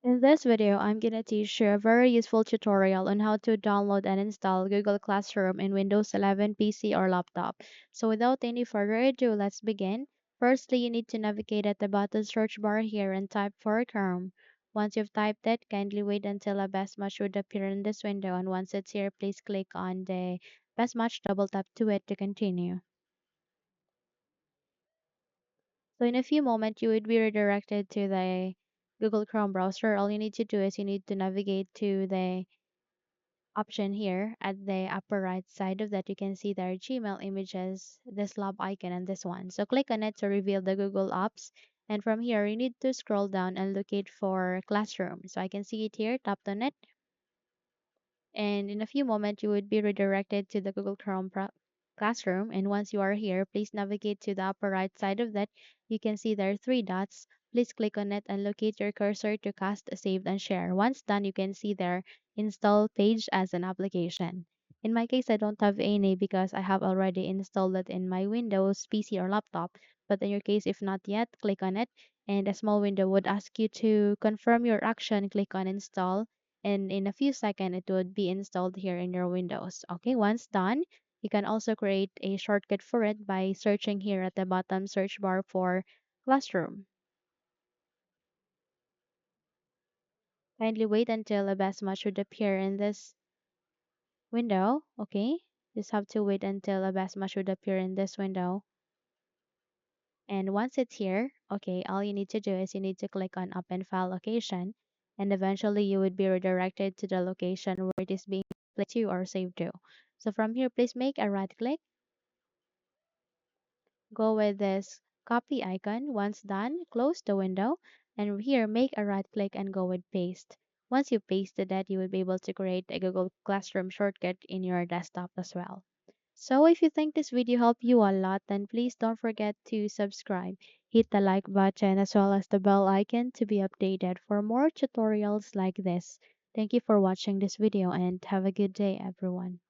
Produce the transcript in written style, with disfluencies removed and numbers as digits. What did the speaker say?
In this video, I'm gonna teach you a very useful tutorial on how to download and install Google Classroom in Windows 11 PC or laptop. So without any further ado, let's begin. Firstly, you need to navigate at the bottom search bar here and type for Chrome. Once you've typed it, kindly wait until a best match would appear in this window, and once it's here, please click on the best match, double tap to it to continue. So in a few moments, you would be redirected to the Google Chrome browser. All you need to do is you need to navigate to the option here at the upper right side of that. You can see there are Gmail images, this lab icon, and this one. So click on it to reveal the Google Apps. And from here, you need to scroll down and locate for Classroom. So I can see it here, tapped on it, and in a few moments you would be redirected to the Google Chrome Classroom. And once you are here, please navigate to the upper right side of that. You can see there are three dots. Please click on it and locate your cursor to cast, save, and share. Once done, you can see there install page as an application. In my case, I don't have any because I have already installed it in my Windows PC or laptop. But in your case, if not yet, click on it, and a small window would ask you to confirm your action. Click on install, and in a few seconds it would be installed here in your Windows. Okay, once done, you can also create a shortcut for it by searching here at the bottom search bar for Classroom. Kindly wait until a best match should appear in this window. Okay, just have to wait until a best match should appear in this window. And once it's here, okay, all you need to do is you need to click on Open File Location, and eventually you would be redirected to the location where it is being played to or saved to. So from here, please make a right click, go with this copy icon. Once done, close the window, and here make a right click and go with paste. Once you pasted that, you will be able to create a Google Classroom shortcut in your desktop as well. So if you think this video helped you a lot, then please don't forget to subscribe. Hit the like button as well as the bell icon to be updated for more tutorials like this. Thank you for watching this video and have a good day, everyone.